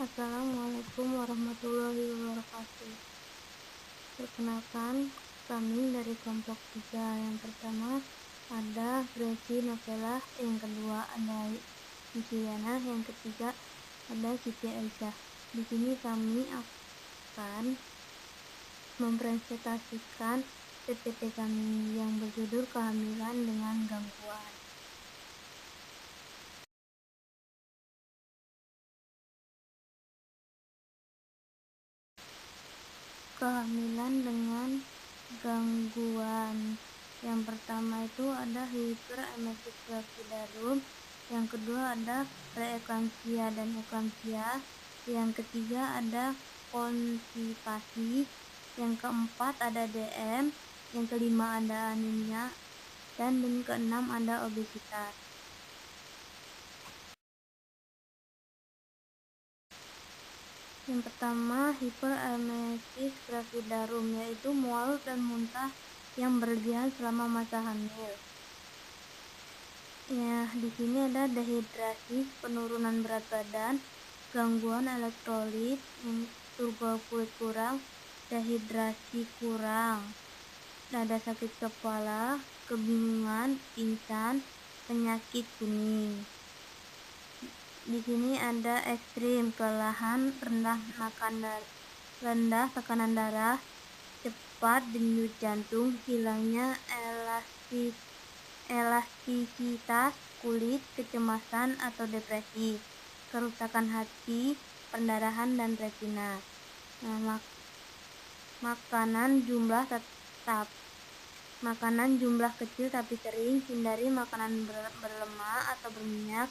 Assalamualaikum warahmatullahi wabarakatuh. Perkenalkan, kami dari kelompok 3. Yang pertama ada Gracie Novela, yang kedua ada Yusiana, yang ketiga ada Siti Aisyah. Di sini kami akan mempresentasikan PPT kami yang berjudul Kehamilan dengan Gangguan. Kehamilan dengan gangguan. Yang pertama itu ada hiperemesis gravidarum, yang kedua ada preeklamsia dan eklamsia, yang ketiga ada konstipasi, yang keempat ada DM, yang kelima ada anemia, dan yang keenam ada obesitas. Yang pertama, hiperemesis gravidarum, yaitu mual dan muntah yang berlebihan selama masa hamil. Ya, di sini ada dehidrasi, penurunan berat badan, gangguan elektrolit, turgor kulit kurang, dehidrasi kurang, ada sakit kepala, kebingungan, pingsan, penyakit kuning. Di sini ada ekstrim, kelelahan, rendah tekanan darah, cepat denyut jantung, hilangnya elastisitas kulit, kecemasan atau depresi, kerusakan hati, pendarahan dan retina. Makanan jumlah kecil tapi sering, hindari makanan berlemak atau berminyak,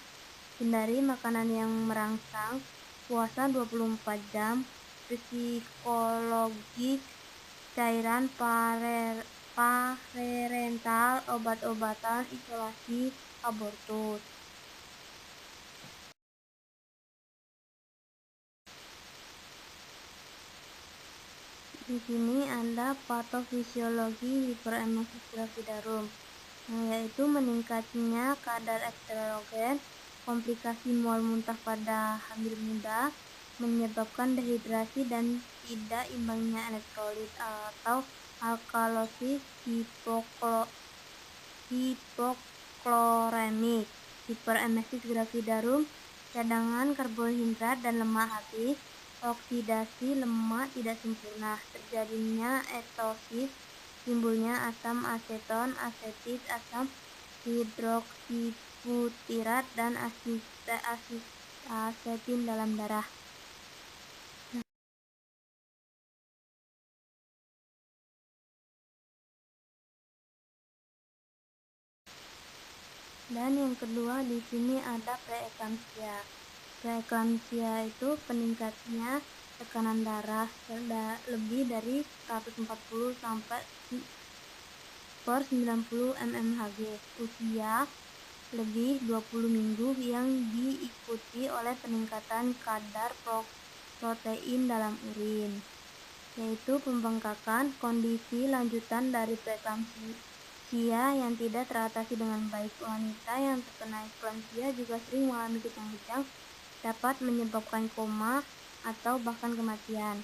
hindari makanan yang merangsang, puasa 24 jam, psikologis, cairan parental, obat-obatan, isolasi, abortus. Di sini ada patofisiologi hiperemesis gravidarum, yaitu meningkatnya kadar estrogen, komplikasi mual muntah pada hamil muda, menyebabkan dehidrasi dan tidak imbangnya elektrolit atau alkalosis hipokloremik. Hiperemesis gravidarum, cadangan karbohidrat dan lemak habis, oksidasi lemak tidak sempurna, terjadinya etosis, timbulnya asam aseton, asetit, asam hidroksibutirat, dan asetin dalam darah. Dan yang kedua di sini ada preeklamsia. Preeklamsia itu peningkatnya tekanan darah lebih dari 140 sampai per 90 mmHg, usia lebih 20 minggu yang diikuti oleh peningkatan kadar protein dalam urin, yaitu pembengkakan, kondisi lanjutan dari preeklamsia yang tidak teratasi dengan baik. Wanita yang terkena eklamsia juga sering mengalami kejang-kejang, dapat menyebabkan koma atau bahkan kematian.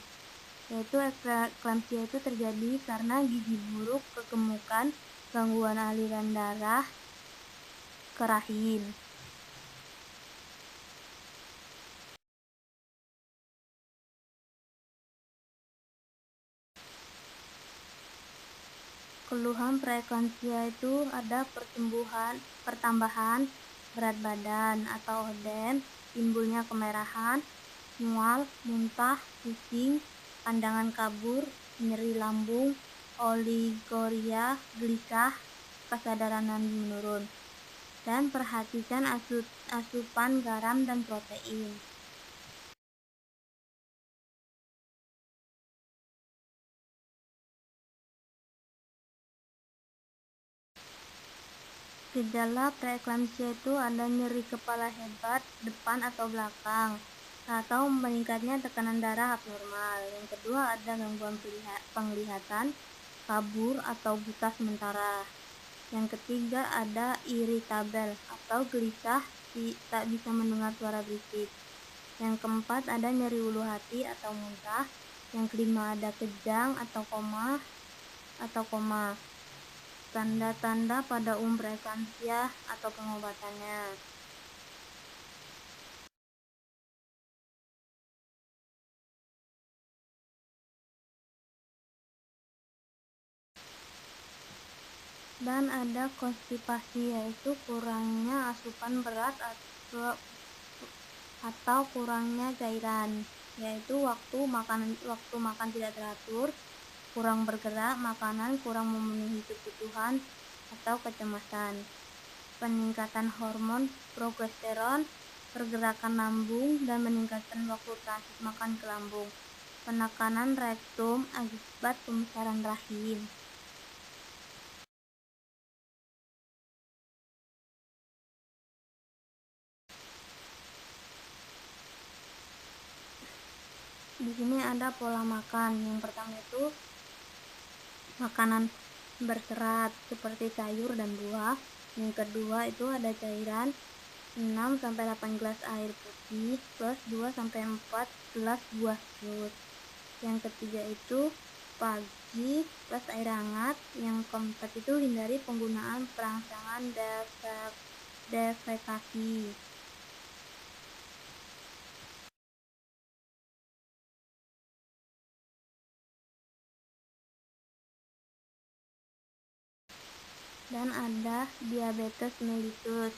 Yaitu eklamsia itu terjadi karena gizi buruk, kegemukan, gangguan aliran darah ke rahim. Keluhan preeklamsia itu ada pertambahan berat badan atau odem, timbulnya kemerahan, mual, muntah, pusing, pandangan kabur, nyeri lambung, oliguria, gelisah, kesadaran menurun. Dan perhatikan asupan garam dan protein. Gejala preeklamsia itu ada nyeri kepala hebat, depan atau belakang, atau meningkatnya tekanan darah abnormal. Yang kedua ada gangguan penglihatan, kabur atau buta sementara. Yang ketiga ada iritabel atau gelisah, tak bisa mendengar suara berisik. Yang keempat ada nyeri ulu hati atau muntah. Yang kelima ada kejang atau koma. Tanda-tanda pada preeklamsia atau pengobatannya. Dan ada konstipasi, yaitu kurangnya asupan berat atau kurangnya cairan, yaitu waktu makan tidak teratur, kurang bergerak, makanan kurang memenuhi kebutuhan, atau kecemasan. Peningkatan hormon progesteron, pergerakan lambung, dan meningkatkan waktu transit makan ke lambung. Penekanan rektum akibat pembesaran rahim. Di sini ada pola makan. Yang pertama itu makanan berserat seperti sayur dan buah. Yang kedua itu ada cairan 6-8 gelas air putih plus 2-4 gelas buah jus. Yang ketiga itu pagi plus air hangat. Yang keempat itu hindari penggunaan perangsangan defekasi. Dan ada diabetes mellitus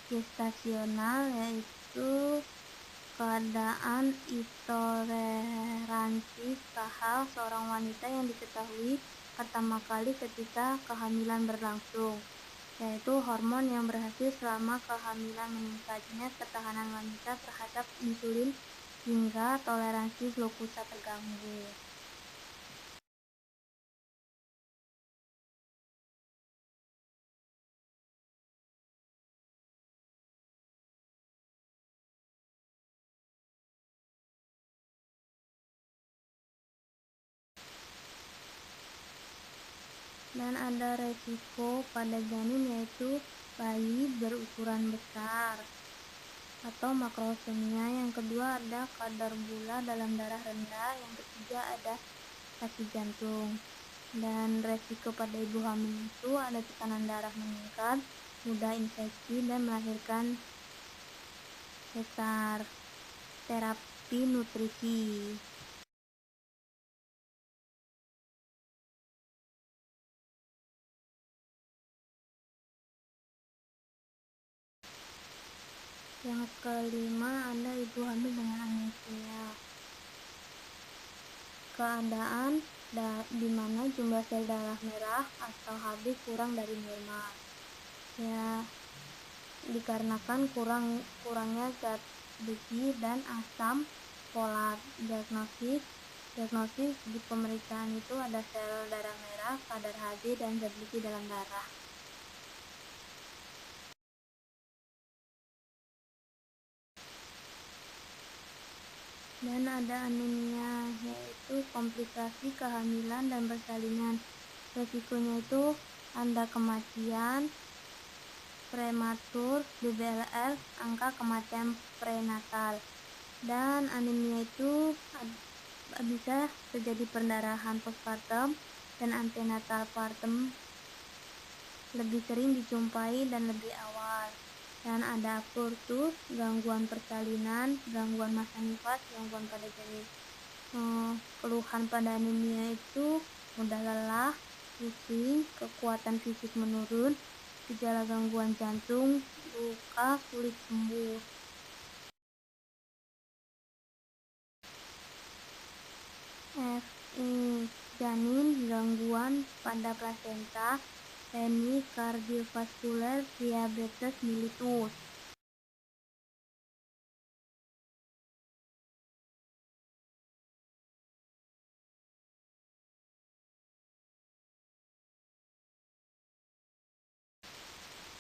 gestasional, yaitu keadaan intoleransi KH seorang wanita yang diketahui pertama kali ketika kehamilan berlangsung, yaitu hormon yang berhasil selama kehamilan meningkatnya ketahanan wanita terhadap insulin hingga toleransi glukosa terganggu. Dan ada resiko pada janin, yaitu bayi berukuran besar atau makrosomia. Yang kedua ada kadar gula dalam darah rendah. Yang ketiga ada sakit jantung. Dan resiko pada ibu hamil itu ada tekanan darah meningkat, mudah infeksi, dan melahirkan sesar. Terapi nutrisi. Yang kelima ada ibu hamil dengan anemia. Keadaan di mana jumlah sel darah merah atau Hb kurang dari normal, ya dikarenakan kurangnya zat besi dan asam folat. Diagnosis di pemeriksaan itu ada sel darah merah, kadar Hb, dan zat besi dalam darah. Dan ada anemia, yaitu komplikasi kehamilan dan persalinan. Resikonya itu ada kematian prematur, BBLL, angka kematian prenatal. Dan anemia itu bisa terjadi perdarahan postpartum dan antenatal partum, lebih sering dijumpai dan lebih awal. Dan ada abortus, gangguan persalinan, gangguan massa nifas, gangguan pada janin. Keluhan pada anemia itu mudah lelah, pusing, kekuatan fisik menurun, gejala gangguan jantung, luka, sulit sembuh. FI janin, gangguan pada plasenta, TNI kardiovaskuler, diabetes mellitus.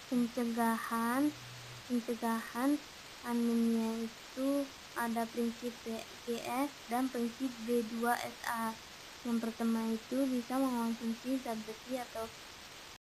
Pencegahan anemia itu ada prinsip BGS dan prinsip B2SA. Yang pertama itu bisa mengonsumsi zat besi atau